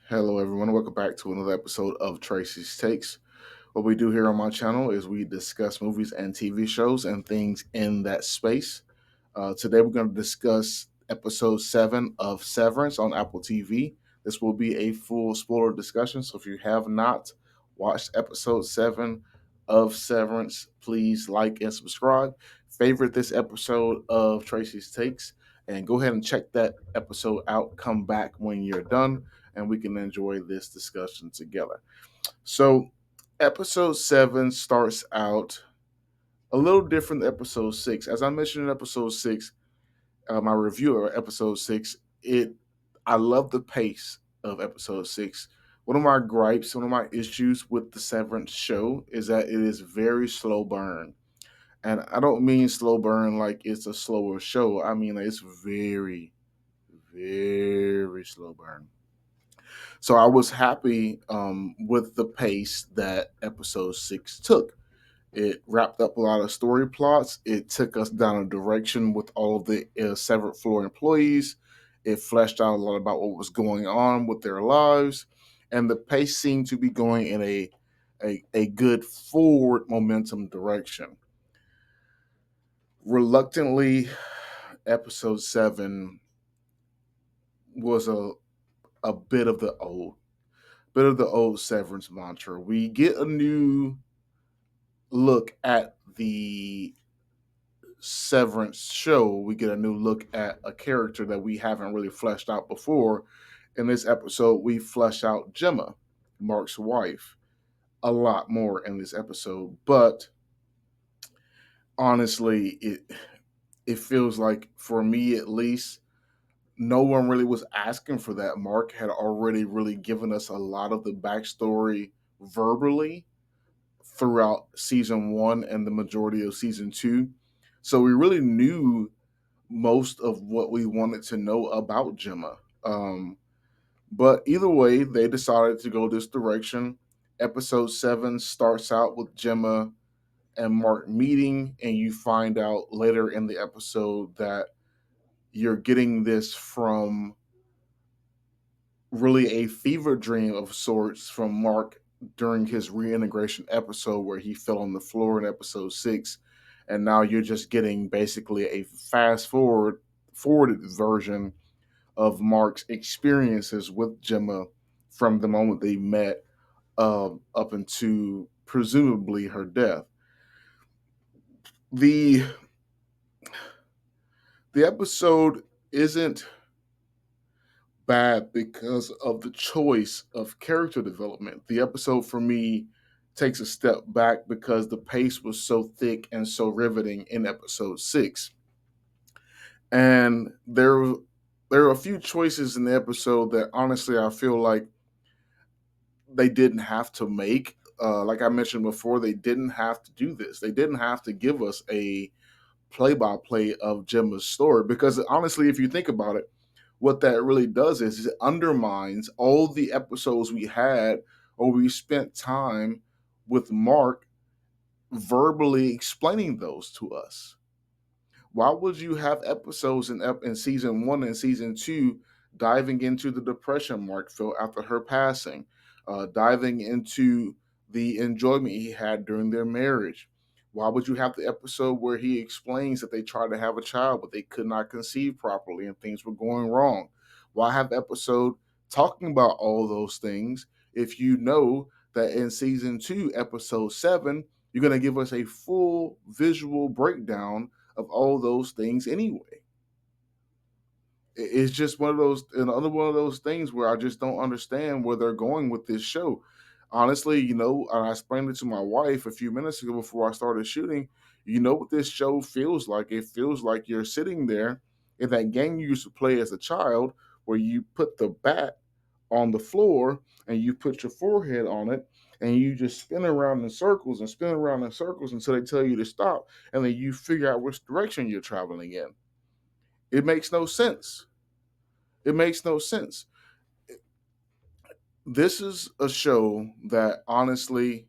Hello, everyone. Welcome back to another episode of Tracy's Takes. What we do here on my channel is we discuss movies and TV shows and things in that space. Today, we're going to discuss episode 7 of Severance on Apple TV. This will be a full spoiler discussion. So, if you have not watched episode 7 of Severance, please like and subscribe. Favorite this episode of Tracy's Takes and go ahead and check that episode out. Come back when you're done and we can enjoy this discussion together. So, episode 7 starts out a little different than episode 6. As I mentioned in episode 6, my review of episode 6, it I love the pace of episode 6. One of my gripes, one of my issues with the Severance show is that it is very slow burn. And I don't mean slow burn like it's a slower show. I mean, like, it's very, very slow burn. So I was happy with the pace that episode 6 took. It wrapped up a lot of story plots. It took us down a direction with all of the severed floor employees. It fleshed out a lot about what was going on with their lives. And the pace seemed to be going in a good forward momentum direction. Reluctantly, episode 7 was a bit of the old Severance mantra. We get a new look at the Severance show. We get a new look at a character that we haven't really fleshed out before. In this episode, we flesh out Gemma, Mark's wife, a lot more in this episode. But honestly, it feels like, for me at least, no one really was asking for that. Mark had already really given us a lot of the backstory verbally throughout season 1 and the majority of season 2. So we really knew most of what we wanted to know about Gemma. But either way, they decided to go this direction. Episode 7 starts out with Gemma and Mark meeting, and you find out later in the episode that you're getting this from really a fever dream of sorts from Mark during his reintegration episode where he fell on the floor in episode 6, and now you're just getting basically a forwarded version of Mark's experiences with Gemma from the moment they met up into presumably her death. The the episode isn't bad because of the choice of character development. The episode for me takes a step back because the pace was so thick and so riveting in episode 6. And there are a few choices in the episode that honestly I feel like they didn't have to make. Like I mentioned before, they didn't have to do this. They didn't have to give us a play by play of Gemma's story because honestly, if you think about it, what that really does is it undermines all the episodes we had or we spent time with Mark verbally explaining those to us. Why would you have episodes in season 1 and season 2 diving into the depression Mark felt after her passing, diving into the enjoyment he had during their marriage? Why would you have the episode where he explains that they tried to have a child but they could not conceive properly and things were going wrong? Why have the episode talking about all those things if you know that in season 2, episode 7, you're going to give us a full visual breakdown of all those things anyway? It's just one of those, another one of those things where I just don't understand where they're going with this show. Honestly, I explained it to my wife a few minutes ago before I started shooting. You know what this show feels like? It feels like you're sitting there in that game you used to play as a child where you put the bat on the floor and you put your forehead on it and you just spin around in circles and spin around in circles until they tell you to stop, and then you figure out which direction you're traveling in. It makes no sense. It makes no sense. This is a show that honestly,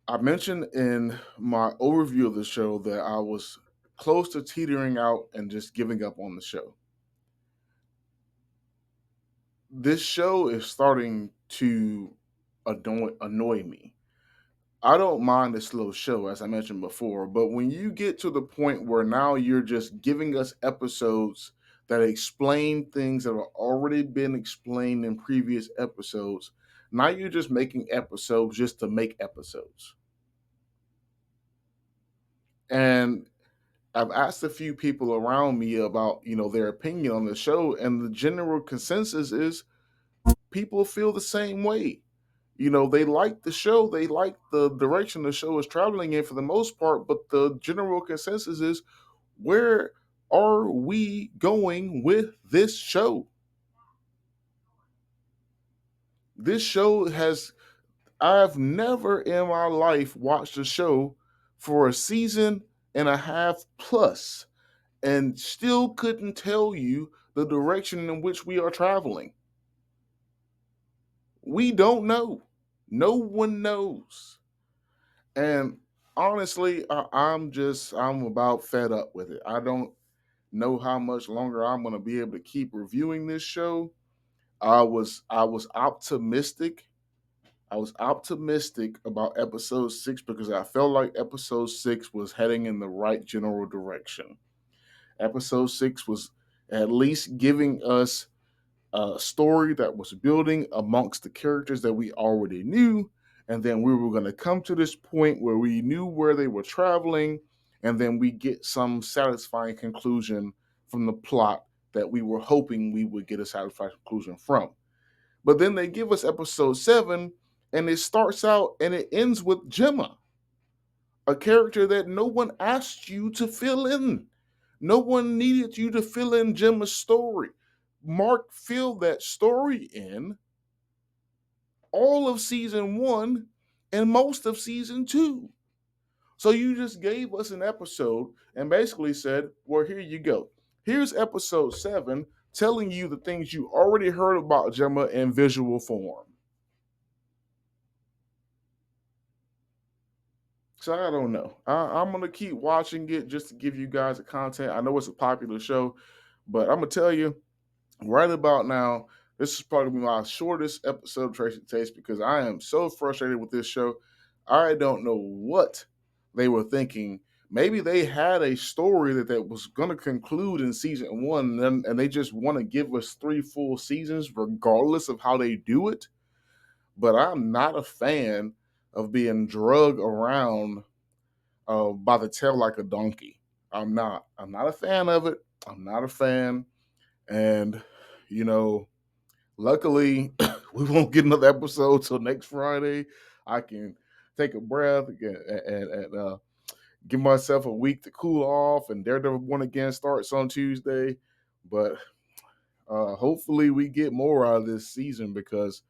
I mentioned in my overview of the show that I was close to teetering out and just giving up on the show. this show is starting to annoy me. I don't mind a slow show, as I mentioned before, but when you get to the point where now you're just giving us episodes that explain things that have already been explained in previous episodes, now you're just making episodes just to make episodes. And I've asked a few people around me about, their opinion on the show, and the general consensus is people feel the same way. They like the show, they like the direction the show is traveling in for the most part, but the general consensus is, where are we going with this show? This show has, I've never in my life watched a show for a season and a half plus and still couldn't tell you the direction in which we are traveling. We don't know. No one knows. And honestly, I'm about fed up with it. I don't know how much longer I'm going to be able to keep reviewing this show. I was optimistic. I was optimistic about episode 6 because I felt like episode 6 was heading in the right general direction. Episode 6 was at least giving us a story that was building amongst the characters that we already knew. And then we were going to come to this point where we knew where they were traveling. And then we get some satisfying conclusion from the plot that we were hoping we would get a satisfying conclusion from. But then they give us episode 7, and it starts out and it ends with Gemma, a character that no one asked you to fill in. No one needed you to fill in Gemma's story. Mark filled that story in all of season 1 and most of season 2. So you just gave us an episode and basically said, well, here you go. Here's episode 7 telling you the things you already heard about Gemma in visual form. So I don't know. I'm gonna keep watching it just to give you guys the content. I know it's a popular show, but I'm gonna tell you right about now, this is probably my shortest episode of Tracy Taste because I am so frustrated with this show. I don't know what they were thinking. Maybe they had a story that was going to conclude in season 1, and they just want to give us 3 full seasons, regardless of how they do it. But I'm not a fan of being drug around by the tail like a donkey. I'm not. I'm not a fan of it. I'm not a fan. And, you know, luckily, we won't get another episode till next Friday. I can take a breath and give myself a week to cool off. And Daredevil Born Again starts on Tuesday. But hopefully, we get more out of this season because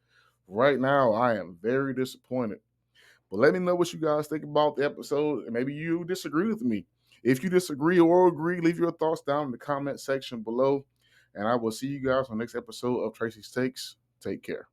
right now I am very disappointed. But let me know what you guys think about the episode. And maybe you disagree with me. If you disagree or agree, leave your thoughts down in the comment section below. And I will see you guys on the next episode of Tracy's Takes. Take care.